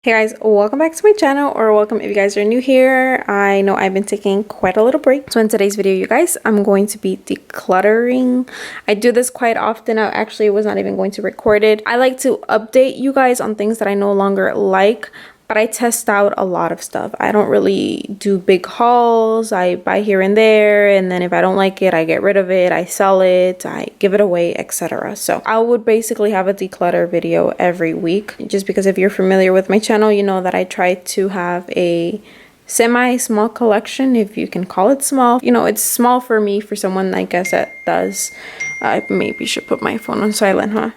Hey guys, welcome back to my channel, or welcome if you guys are new here. I know I've been taking quite a little break. So in today's video, you guys, I'm going to be decluttering. I do this quite often. I actually was not even going to record it. I like to update you guys on things that I no longer like, but I test out a lot of stuff. I don't really do big hauls. I buy here and there, and then if I don't like it, I get rid of it, I sell it, I give it away, etc. So I would basically have a declutter video every week, just because if you're familiar with my channel, you know that I try to have a semi-small collection, if you can call it small. You know, it's small for me. For someone, I guess, that does, I maybe should put my phone on silent, huh?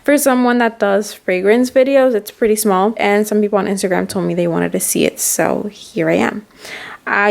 For someone that does fragrance videos, it's pretty small, and some people on Instagram told me they wanted to see it, so here I am.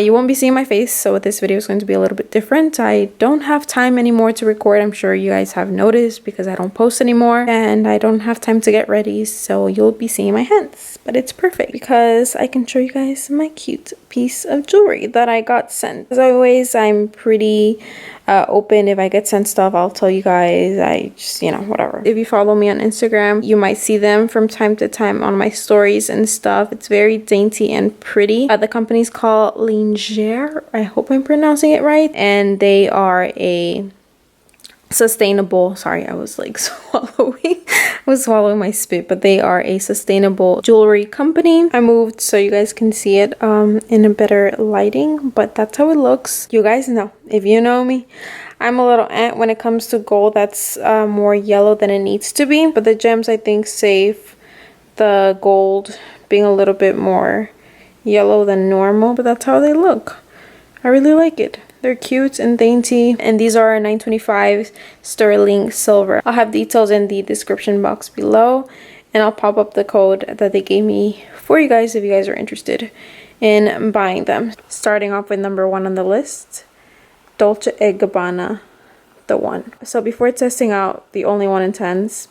You won't be seeing my face, so this video is going to be a little bit different. I don't have time anymore to record. I'm sure you guys have noticed because I don't post anymore, and I don't have time to get ready, so you'll be seeing my hands. But it's perfect because I can show you guys my cute piece of jewelry that I got sent. As always, I'm pretty open. If I get sent stuff, I'll tell you guys. I just, you know, whatever. If you follow me on Instagram, you might see them from time to time on my stories and stuff. It's very dainty and pretty. The company's called Linjer. I hope I'm pronouncing it right. And they are a sustainable, sorry, I was like swallowing my spit, but they are a sustainable jewelry company. I moved so you guys can see it in a better lighting, but that's how it looks. You guys know, if you know me, I'm a little ant when it comes to gold that's more yellow than it needs to be, but the gems I think save the gold being a little bit more yellow than normal, but that's how they look. I really like it. They're cute and dainty, and these are 925 sterling silver. I'll have details in the description box below, and I'll pop up the code that they gave me for you guys if you guys are interested in buying them. Starting off with number 1 on the list, Dolce Gabbana, the one. So before testing out the only 1 in 10s,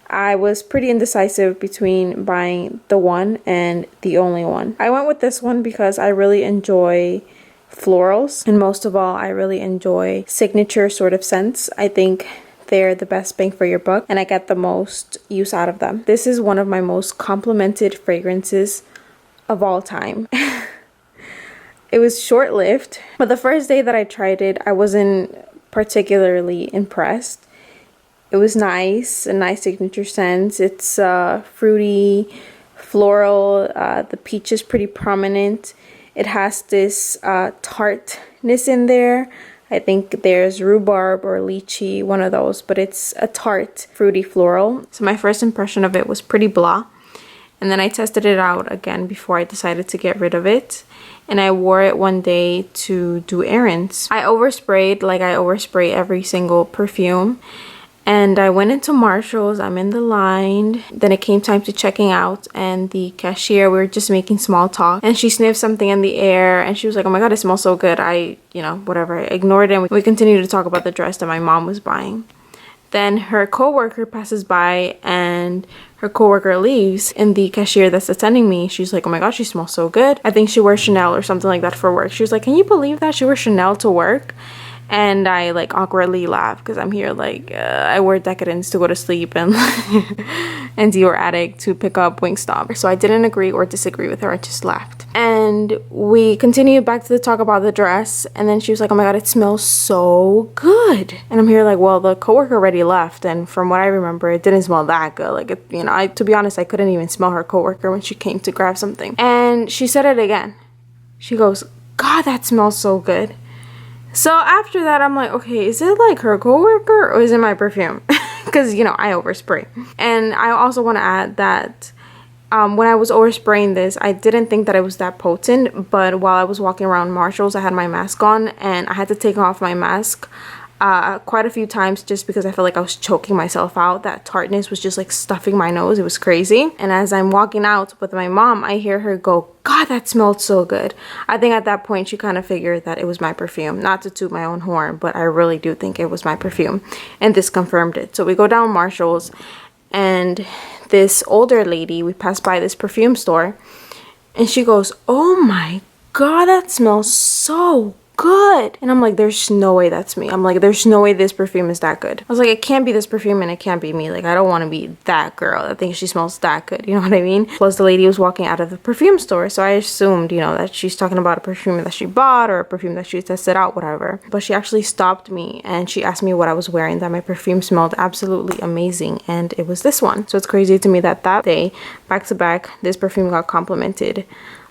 I was pretty indecisive between buying the one and the only one. I went with this one because I really enjoy florals, and most of all, I really enjoy signature sort of scents. I think they're the best bang for your buck, and I get the most use out of them. This is one of my most complimented fragrances of all time. It was short-lived, but the first day that I tried it, I wasn't particularly impressed. It was nice, a nice signature scent. It's fruity, floral, the peach is pretty prominent. It has this tartness in there. I think there's rhubarb or lychee, one of those, but it's a tart, fruity floral. So my first impression of it was pretty blah. And then I tested it out again before I decided to get rid of it. And I wore it one day to do errands. I oversprayed like I overspray every single perfume. And I went into Marshall's, I'm in the line. Then it came time to checking out, and the cashier, we were just making small talk, and she sniffed something in the air and she was like, oh my god, it smells so good. Whatever, I ignored it, and we continued to talk about the dress that my mom was buying. Then her coworker passes by, and her coworker leaves, and the cashier that's attending me, she's like, oh my god, she smells so good. I think she wears Chanel or something like that for work. She was like, can you believe that she wears Chanel to work? And I like awkwardly laugh because I'm here like I wear Decadence to go to sleep and and Dior Addict to pick up Wingstop. So I didn't agree or disagree with her. I just laughed. And we continued back to the talk about the dress, and then she was like, oh my god, it smells so good. And I'm here like, well, the coworker already left, and from what I remember, it didn't smell that good. Like, to be honest, I couldn't even smell her coworker when she came to grab something. And she said it again. She goes, god, that smells so good. So after that, I'm like, okay, is it like her coworker or is it my perfume? Because, I overspray. And I also want to add that when I was overspraying this, I didn't think that it was that potent. But while I was walking around Marshall's, I had my mask on, and I had to take off my mask quite a few times just because I felt like I was choking myself out. That tartness was just like stuffing my nose. It was crazy. And as I'm walking out with my mom, I hear her go, god, that smelled so good. I think at that point she kind of figured that it was my perfume. Not to toot my own horn, but I really do think it was my perfume, and this confirmed it. So we go down Marshall's, and this older lady, we pass by this perfume store, and she goes, oh my god, that smells so good. And I'm like, there's no way that's me. I'm like, there's no way this perfume is that good. I was like, it can't be this perfume and it can't be me. Like, I don't want to be that girl that thinks she smells that good. You know what I mean? Plus, the lady was walking out of the perfume store. So I assumed, you know, that she's talking about a perfume that she bought or a perfume that she tested out, whatever. But she actually stopped me and she asked me what I was wearing, that my perfume smelled absolutely amazing. And it was this one. So it's crazy to me that that day, back to back, this perfume got complimented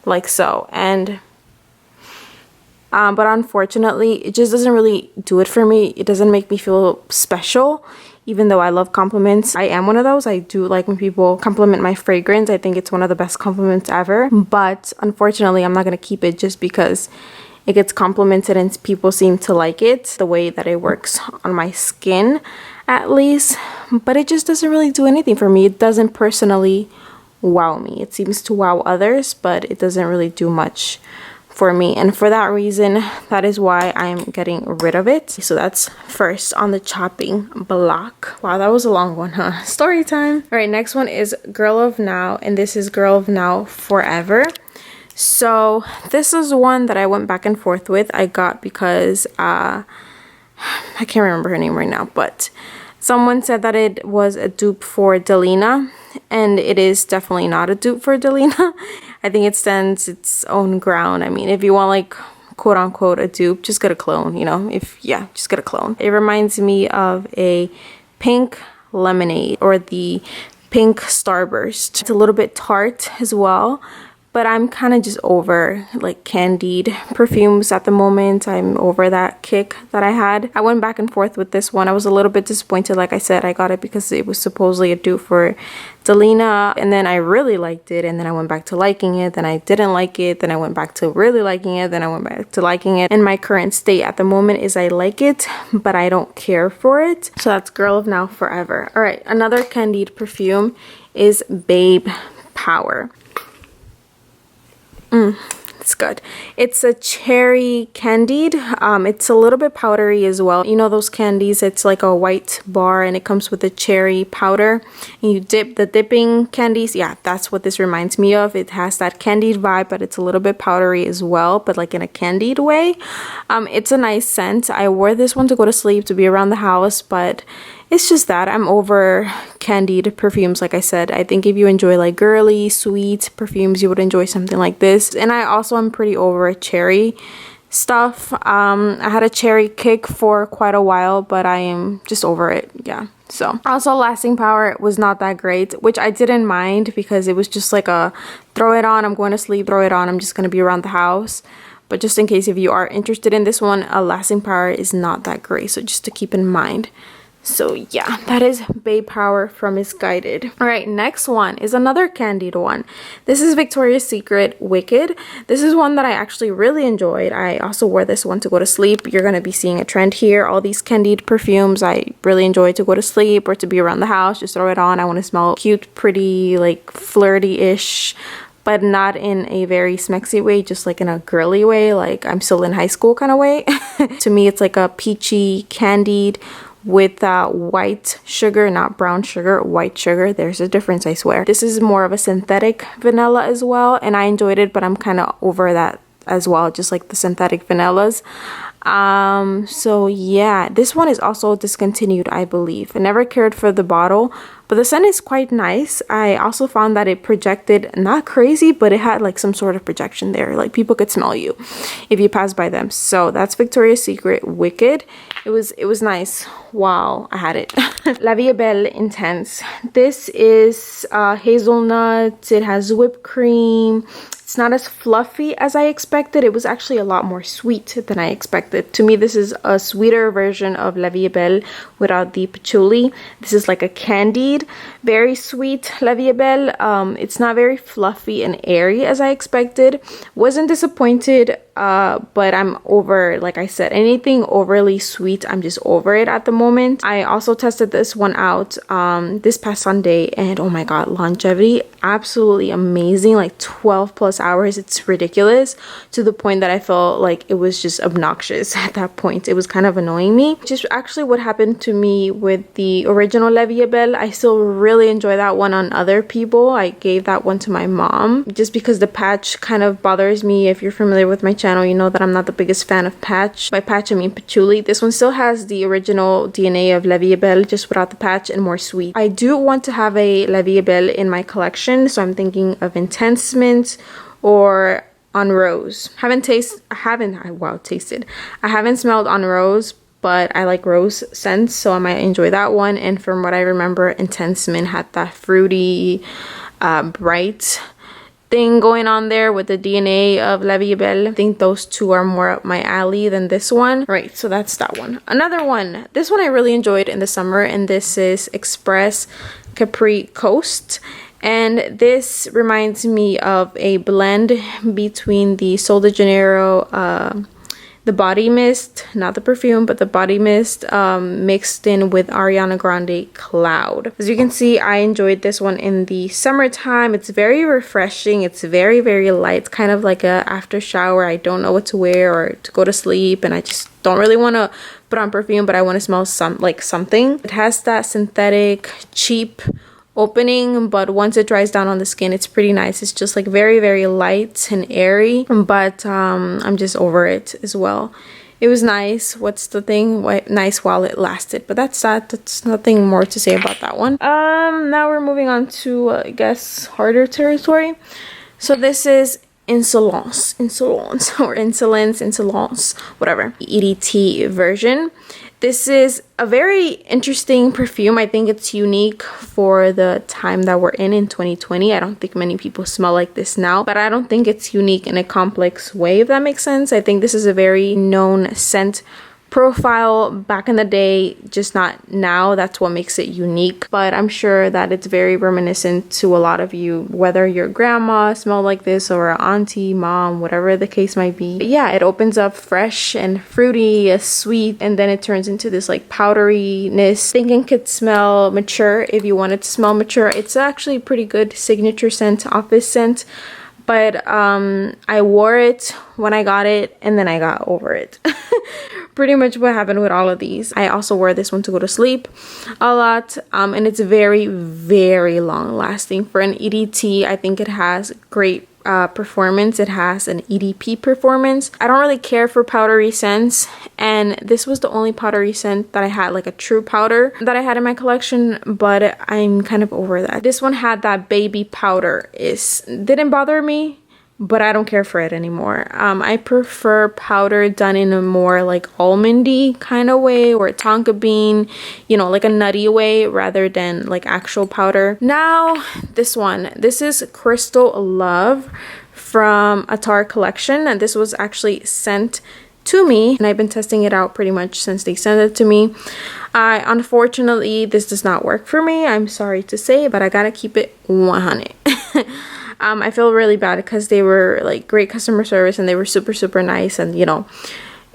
like so. And but unfortunately, it just doesn't really do it for me. It doesn't make me feel special, even though I love compliments. I am one of those. I do like when people compliment my fragrance. I think it's one of the best compliments ever. But unfortunately, I'm not going to keep it just because it gets complimented and people seem to like it, the way that it works on my skin, at least. But it just doesn't really do anything for me. It doesn't personally wow me. It seems to wow others, but it doesn't really do much for me, and for that reason, that is why I'm getting rid of it. So that's first on the chopping block. Wow, that was a long one, huh? Story time. All right, next one is Girl of Now, and this is Girl of Now Forever. So this is one that I went back and forth with. I got because I can't remember her name right now, but someone said that it was a dupe for Delina, and it is definitely not a dupe for Delina. I think it stands its own ground. I mean, if you want like quote unquote a dupe, just get a clone, you know, just get a clone. It reminds me of a pink lemonade or the pink starburst. It's a little bit tart as well, but I'm kind of just over like candied perfumes at the moment. I'm over that kick that I had. I went back and forth with this one. I was a little bit disappointed. Like I said, I got it because it was supposedly a dupe for Delina, and then I really liked it, and then I went back to liking it, then I didn't like it, then I went back to really liking it, then I went back to liking it. And my current state at the moment is I like it, but I don't care for it. So that's Girl of Now Forever. All right, another candied perfume is Babe Power. It's good. It's a cherry candied. It's a little bit powdery as well. You know those candies, it's like a white bar and it comes with a cherry powder and you dip the dipping candies. Yeah, that's what this reminds me of. It has that candied vibe, but it's a little bit powdery as well, but like in a candied way. It's a nice scent. I wore this one to go to sleep, to be around the house, but it's just that I'm over candied perfumes. Like I said, I think if you enjoy like girly, sweet perfumes, you would enjoy something like this. And I also am pretty over cherry stuff. I had a cherry kick for quite a while, but I am just over it. Yeah. So also lasting power was not that great, which I didn't mind because it was just like a throw it on, I'm going to sleep, throw it on, I'm just going to be around the house. But just in case if you are interested in this one, a lasting power is not that great. So just to keep in mind. So yeah, that is Babe Power from Misguided. All right, next one is another candied one. This is Victoria's Secret Wicked. This is one that I actually really enjoyed. I also wore this one to go to sleep. You're going to be seeing a trend here. All these candied perfumes I really enjoy to go to sleep or to be around the house. Just throw it on. I want to smell cute, pretty, like flirty-ish, but not in a very smexy way, just like in a girly way, like I'm still in high school kind of way. To me, it's like a peachy candied with white sugar, not brown sugar, white sugar. There's a difference, I swear. This is more of a synthetic vanilla as well, and I enjoyed it, but I'm kind of over that as well, just like the synthetic vanillas. So yeah, this one is also discontinued, I believe. I never cared for the bottle, but the scent is quite nice. I also found that it projected, not crazy, but it had like some sort of projection there. Like people could smell you if you pass by them. So that's Victoria's Secret Wicked. It was nice while I had it. La Vie Belle Intense. This is hazelnuts. It has whipped cream. It's not as fluffy as I expected. It was actually a lot more sweet than I expected. To me, this is a sweeter version of La Vie Belle without the patchouli. This is like a candied, very sweet La Vie Belle. It's not very fluffy and airy as I expected. Wasn't disappointed, but I'm over, like I said, anything overly sweet, I'm just over it at the moment. I also tested this one out this past Sunday, and oh my god, longevity, absolutely amazing, like 12 plus hours. It's ridiculous, to the point that I felt like it was just obnoxious at that point. It was kind of annoying me, which is actually what happened to me with the original La Vie Belle. I still really enjoy that one on other people. I gave that one to my mom just because the patch kind of bothers me. If you're familiar with my channel, you know that I'm not the biggest fan of patch. By patch, I mean patchouli. This one still has the original DNA of Vie Belle, just without the patch and more sweet. I do want to have a Vie Belle in my collection, so I'm thinking of Intense Mint or On Rose. I haven't smelled On Rose, but I like rose scents, so I might enjoy that one. And from what I remember, Intense Mint had that fruity, bright thing going on there with the DNA of Vie Belle. I think those two are more up my alley than this one. Right, so that's that one. Another one, this one I really enjoyed in the summer, and this is Express Capri Coast. And this reminds me of a blend between the Sol de Janeiro, the body mist, not the perfume, but the body mist, mixed in with Ariana Grande Cloud. As you can see, I enjoyed this one in the summertime. It's very refreshing. It's very, very light. It's kind of like a after shower. I don't know what to wear or to go to sleep, and I just don't really want to put on perfume, but I want to smell something. It has that synthetic, cheap opening, but once it dries down on the skin, it's pretty nice. It's just like very, very light and airy, but I'm just over it as well. It was nice. What's the thing? Nice while it lasted, but that's that. That's nothing more to say about that one. Now we're moving on to I guess harder territory. So this is Insalons, whatever, EDT version. This is a very interesting perfume. I think it's unique for the time that we're in 2020. I don't think many people smell like this now, but I don't think it's unique in a complex way, if that makes sense. I think this is a very known scent profile back in the day, just not now. That's what makes it unique, but I'm sure that it's very reminiscent to a lot of you, whether your grandma smelled like this or an auntie, mom, whatever the case might be. But yeah, it opens up fresh and fruity, sweet, and then it turns into this like powderiness. Thinking could smell mature if you wanted to smell mature. It's actually a pretty good signature scent, office scent, but I wore it when I got it and then I got over it. Pretty much what happened with all of these. I also wear this one to go to sleep a lot, and it's very, very long lasting. For an EDT, I think it has great performance. It has an EDP performance. I don't really care for powdery scents, and this was the only powdery scent that I had, like a true powder that I had in my collection, but I'm kind of over that. This one had that baby powder. Didn't bother me, but I don't care for it anymore. I prefer powder done in a more like almondy kind of way, or tonka bean, you know, like a nutty way, rather than like actual powder. Now this one, this is Crystal Love from Attar collection, and this was actually sent to me, and I've been testing it out pretty much since they sent it to me. Unfortunately, this does not work for me. I'm sorry to say, but I gotta keep it 100. I feel really bad because they were like great customer service and they were super, super nice, and you know,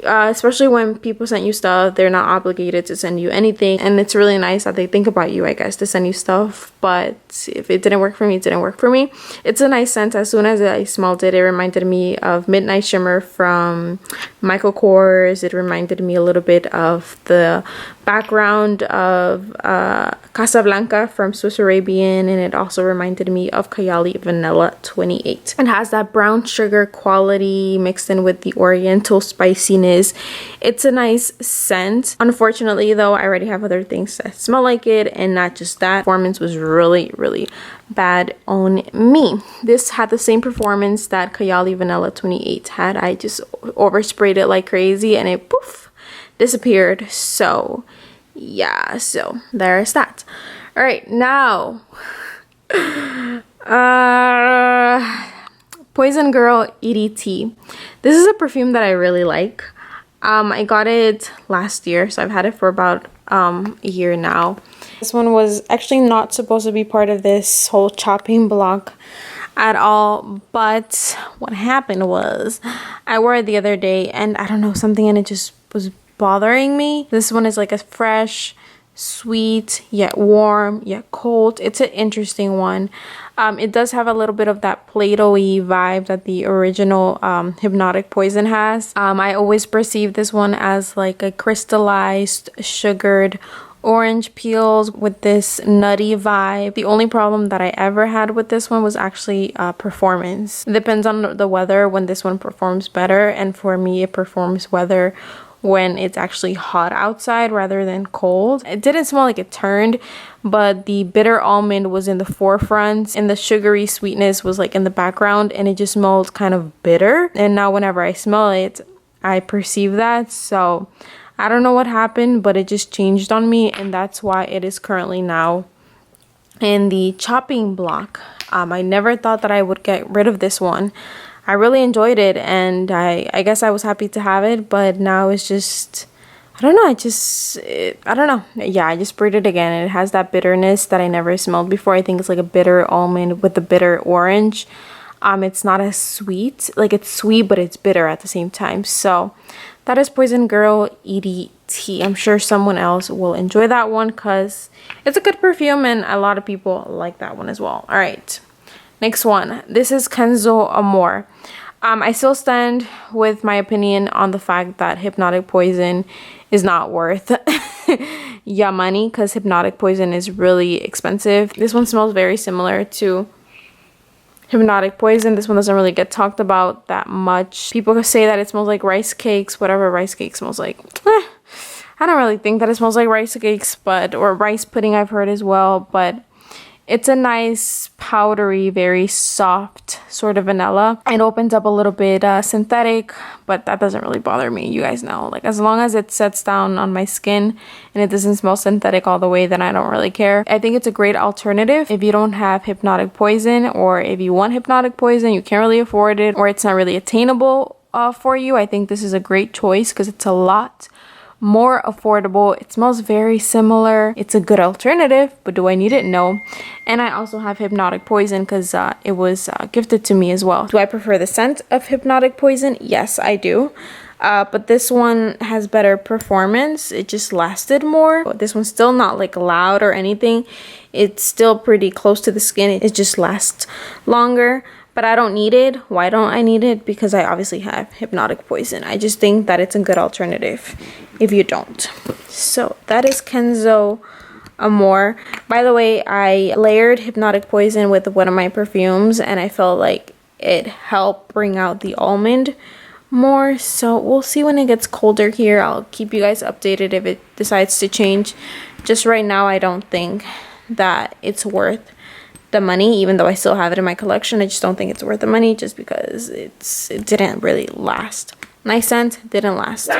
especially when people send you stuff, they're not obligated to send you anything, and it's really nice that they think about you, I guess, to send you stuff. But if it didn't work for me, it didn't work for me. It's a nice scent. As soon as I smelled it, it reminded me of Midnight Shimmer from Michael Kors. It reminded me a little bit of the background of Casablanca from Swiss Arabian, and it also reminded me of Kayali Vanilla 28. It has that brown sugar quality mixed in with the oriental spiciness. It's a nice scent. Unfortunately though, I already have other things that smell like it, and not just that. Performance was really, really bad on me. This had the same performance that Kayali Vanilla 28 had. I just oversprayed it like crazy and it poof disappeared. So yeah, so there's that. All right, now Poison Girl EDT. This is a perfume that I really like. I got it last year, so I've had it for about a year now. This one was actually not supposed to be part of this whole chopping block at all, but what happened was I wore it the other day and I don't know, something in it just was bothering me. This one is like a fresh, sweet, yet warm, yet cold. It's an interesting one. It does have a little bit of that Play-Doh-y vibe that the original Hypnotic Poison has. I always perceive this one as like a crystallized, sugared orange peels with this nutty vibe. The only problem that I ever had with this one was actually performance. It depends on the weather when this one performs better, and for me it performs weather when it's actually hot outside rather than cold. It didn't smell like it turned, but the bitter almond was in the forefront and the sugary sweetness was like in the background, and it just smelled kind of bitter. And now whenever I smell it, I perceive that. So I don't know what happened, but it just changed on me, and that's why it is currently now in the chopping block. I never thought that I would get rid of this one. I really enjoyed it, and I guess I was happy to have it, but now it's just, I don't know, I don't know. Yeah, I just sprayed it again, and it has that bitterness that I never smelled before. I think it's like a bitter almond with the bitter orange. It's not as sweet, like it's sweet, but it's bitter at the same time. So that is Poison Girl EDT. I'm sure someone else will enjoy that one because it's a good perfume, and a lot of people like that one as well. All right. Next one. This is Kenzo Amor. I still stand with my opinion on the fact that Hypnotic Poison is not worth your money, because Hypnotic Poison is really expensive. This one smells very similar to Hypnotic Poison. This one doesn't really get talked about that much. People say that it smells like rice cakes, whatever rice cake smells like. I don't really think that it smells like rice cakes, or rice pudding I've heard as well, but it's a nice, powdery, very soft sort of vanilla. It opens up a little bit synthetic, but that doesn't really bother me. You guys know, like as long as it sets down on my skin and it doesn't smell synthetic all the way, then I don't really care. I think it's a great alternative if you don't have Hypnotic Poison, or if you want Hypnotic Poison, you can't really afford it, or it's not really attainable for you. I think this is a great choice because it's a lot more affordable. It smells very similar. It's a good alternative, but do I need it? No. And I also have Hypnotic Poison because it was gifted to me as well. Do I prefer the scent of Hypnotic Poison? Yes, I do. But this one has better performance. It just lasted more. This one's still not like loud or anything. It's still pretty close to the skin. It just lasts longer. But I don't need it. Why don't I need it? Because I obviously have Hypnotic Poison. I just think that it's a good alternative if you don't. So that is Kenzo Amor. By the way, I layered Hypnotic Poison with one of my perfumes, and I felt like it helped bring out the almond more. So we'll see when it gets colder here. I'll keep you guys updated if it decides to change. Just right now, I don't think that it's worth the money, even though I still have it in my collection. I just don't think it's worth the money just because it didn't really last. Nice scent, didn't last.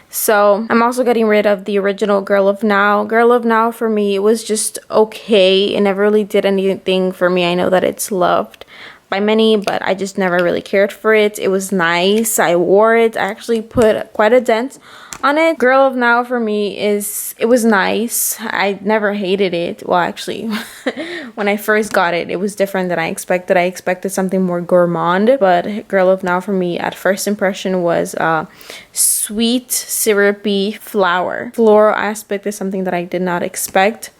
So I'm also getting rid of the original Girl of Now. Girl of Now for me, it was just okay. It never really did anything for me. I know that it's loved by many, but I just never really cared for it. It was nice. I wore it. I actually put quite a dent on it. Girl of Now for me it was nice. I never hated it. Well, actually, when I first got it, it was different than I expected. I expected something more gourmand, but Girl of Now for me at first impression was sweet, syrupy flower. Floral aspect is something that I did not expect.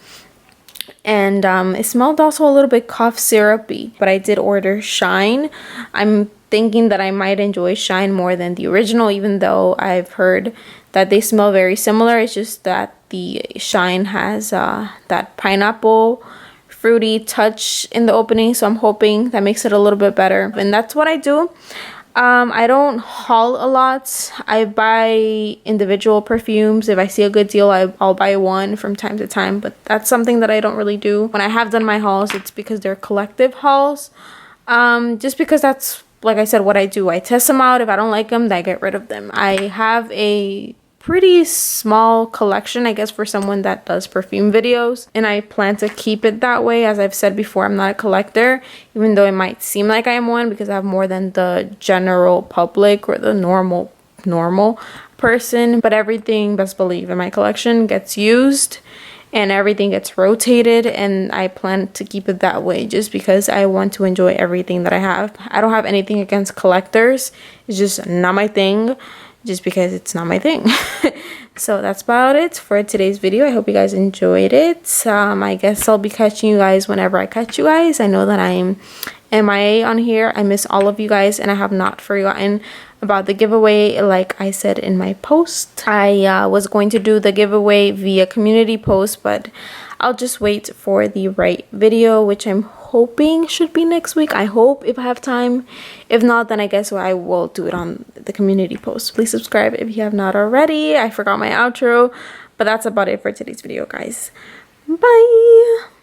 And it smelled also a little bit cough syrupy, but I did order Shine. I'm thinking that I might enjoy Shine more than the original, even though I've heard that they smell very similar. It's just that the Shine has that pineapple fruity touch in the opening, so I'm hoping that makes it a little bit better. And that's what I do. I don't haul a lot. I buy individual perfumes. If I see a good deal, I'll buy one from time to time, but that's something that I don't really do. When I have done my hauls, it's because they're collective hauls. Just because that's, like I said, what I do. I test them out. If I don't like them, then I get rid of them. I have a pretty small collection, I guess, for someone that does perfume videos, and I plan to keep it that way. As I've said before, I'm not a collector, even though it might seem like I am one, because I have more than the general public or the normal person. But everything, best believe, in my collection gets used and everything gets rotated, and I plan to keep it that way just because I want to enjoy everything that I have. I don't have anything against collectors. It's just not my thing, just because it's not my thing. So that's about it for today's video. I hope you guys enjoyed it. I guess I'll be catching you guys whenever I catch you guys. I know that I'm MIA on here. I miss all of you guys, and I have not forgotten about the giveaway. Like I said in my post, I was going to do the giveaway via community post, but I'll just wait for the right video, which I'm hoping should be next week. I hope, if I have time. If not, then I guess I will do it on the community post. Please subscribe if you have not already. I forgot my outro, but that's about it for today's video, guys. Bye.